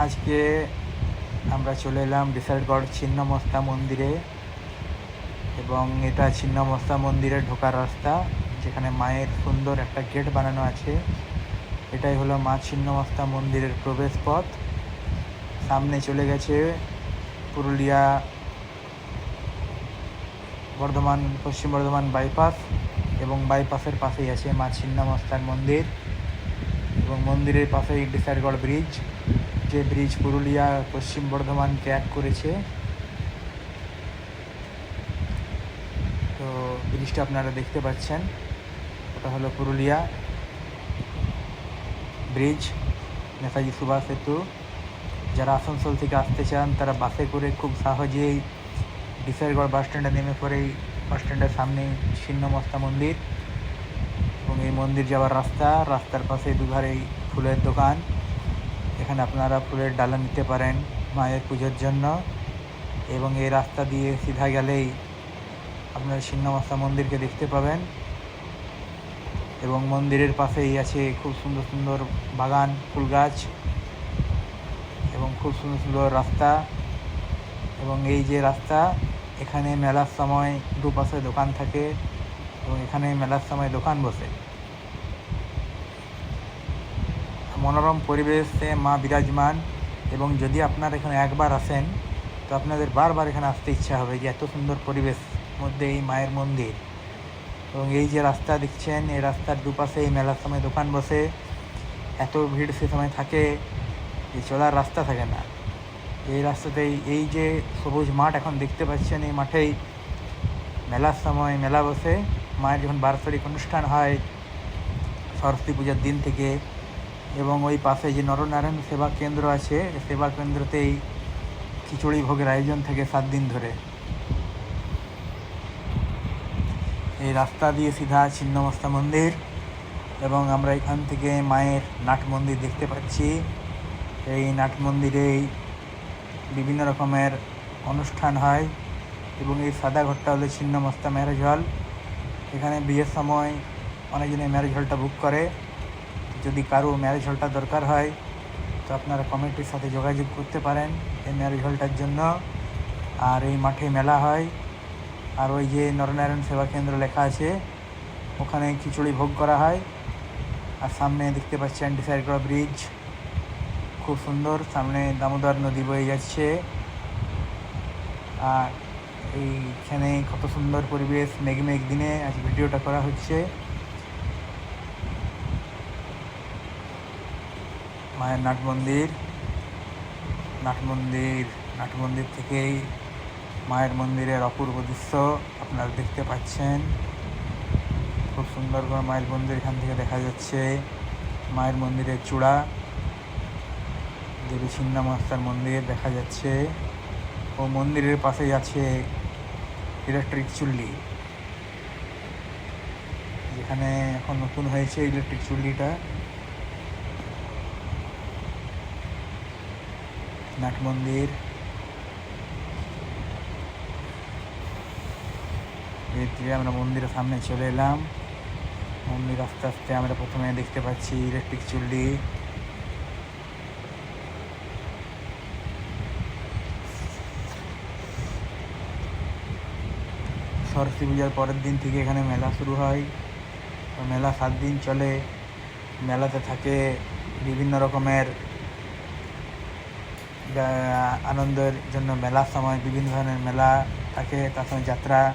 আজকে আমরা চলে এলাম বিশালগড় ছিন্নমস্তা মন্দিরে, এবং এটা ছিন্নমস্তা মন্দিরে ঢোকার রাস্তা, যেখানে মায়ের সুন্দর একটা গেট বানানো আছে। এটাই হলো মা ছিন্নমস্তা মন্দিরের প্রবেশ পথ। সামনে চলে গেছে পুরুলিয়া পশ্চিম বর্ধমান বাইপাস, এবং বাইপাসের পাশেই আছে মা ছিন্নমস্তার মন্দির, এবং মন্দিরের পাশেই বিশালগড় ব্রিজ, যে ব্রিজ পুরুলিয়া পশ্চিম বর্ধমানকে এক করেছে। তো ব্রিজটা আপনারা দেখতে পাচ্ছেন, ওটা হলো পুরুলিয়া ব্রিজ, নেতাজি সুভাষ সেতু। যারা আসানসোল থেকে আসতে চান তারা বাসে করে খুব সহজেই বিশালগড় বাস স্ট্যান্ডে নেমে পড়েই বাস স্ট্যান্ডের সামনে ছিন্নমস্তা মন্দির, এবং এই মন্দির যাওয়ার রাস্তার পাশে দুধারেই ফুলের দোকান। এখানে আপনারা ফুলের ডালা নিতে পারেন মায়ের পুজোর জন্য, এবং এই রাস্তা দিয়ে সিধা গেলেই আপনারা ছিন্নমস্তা মন্দিরকে দেখতে পাবেন। এবং মন্দিরের পাশেই আছে খুব সুন্দর সুন্দর বাগান, ফুল গাছ, এবং খুব সুন্দর সুন্দর রাস্তা। এবং এই যে রাস্তা, এখানে মেলার সময় দুপাশে দোকান থাকে, এবং এখানে মেলার সময় দোকান বসে। মনোরম পরিবেশে মা বিরাজমান, এবং যদি আপনারা এখানে একবার আসেন তো আপনাদের বারবার এখানে আসতে ইচ্ছা হবে, যে এত সুন্দর পরিবেশ মধ্যে এই মায়ের মন্দির। এবং এই যে রাস্তা দেখছেন, এই রাস্তার দুপাশে এই মেলার সময় দোকান বসে। এত ভিড় সে সময় থাকে যে চলার রাস্তা থাকে না। এই রাস্তাতেই এই যে সবুজ মাঠ এখন দেখতে পাচ্ছেন, এই মাঠেই মেলার সময় মেলা বসে। মায়ের যখন বার্ষিক অনুষ্ঠান হয় সরস্বতী পূজার দিন থেকে, এবং ওই পাশে যে নরনারায়ণ সেবা কেন্দ্র আছে, সেবা কেন্দ্রতেই খিচুড়ি ভোগের আয়োজন থাকে 7 দিন ধরে। এই রাস্তা দিয়ে সিধা ছিন্নমস্তা মন্দির, এবং আমরা এখান থেকে মায়ের নাট মন্দির দেখতে পাচ্ছি। এই নাট মন্দিরেই বিভিন্ন রকমের অনুষ্ঠান হয়, এবং এই সাদা ঘরটা হলো ছিন্নমস্তা ম্যারেজ হল। এখানে বিয়ের সময় অনেকজনে ম্যারেজ হলটা বুক করে। যদি কারো ম্যারেজ হলটা দরকার হয় তো আপনারা কমিটির সাথে যোগাযোগ করতে পারেন এই ম্যারেজ হলটার জন্য। আর এই মাঠে মেলা হয়, আর ওই যে নরনারায়ণ সেবা কেন্দ্র লেখা আছে ওখানে খিচুড়ি ভোগ করা হয়। আর সামনে দেখতে পাচ্ছেন বিশালগড় ব্রিজ, খুব সুন্দর, সামনে দামোদর নদী বয়ে যাচ্ছে। আর এইখানে কত সুন্দর পরিবেশ, মেঘ দিনে আজ ভিডিওটা করা হচ্ছে। মায়ের নাট মন্দির থেকেই মায়ের মন্দিরের অপূর্ব দৃশ্য আপনারা দেখতে পাচ্ছেন। খুব সুন্দর করে মায়ের মন্দির এখান থেকে দেখা যাচ্ছে। মায়ের মন্দিরের চূড়া, দেবী ছিন্নমস্তার মন্দির দেখা যাচ্ছে, ও মন্দিরের পাশেই আছে ইলেকট্রিক চুল্লি, যেখানে এখন নতুন হয়েছে ইলেকট্রিক চুল্লিটা। নাট মন্দির, দিয়ে আমরা মন্দিরের সামনে চলে এলাম। মন্দির আস্তে আস্তে আমরা প্রথমে দেখতে পাচ্ছি ইলেকট্রিক চুল্লি। সরস্বতী পূজার পরের দিন থেকে এখানে মেলা শুরু হয়, মেলা 7 দিন চলে। মেলাতে থাকে বিভিন্ন রকমের আনন্দের জন্য, মেলার সময় বিভিন্ন ধরনের মেলা থাকে, তার সঙ্গে যাত্রা,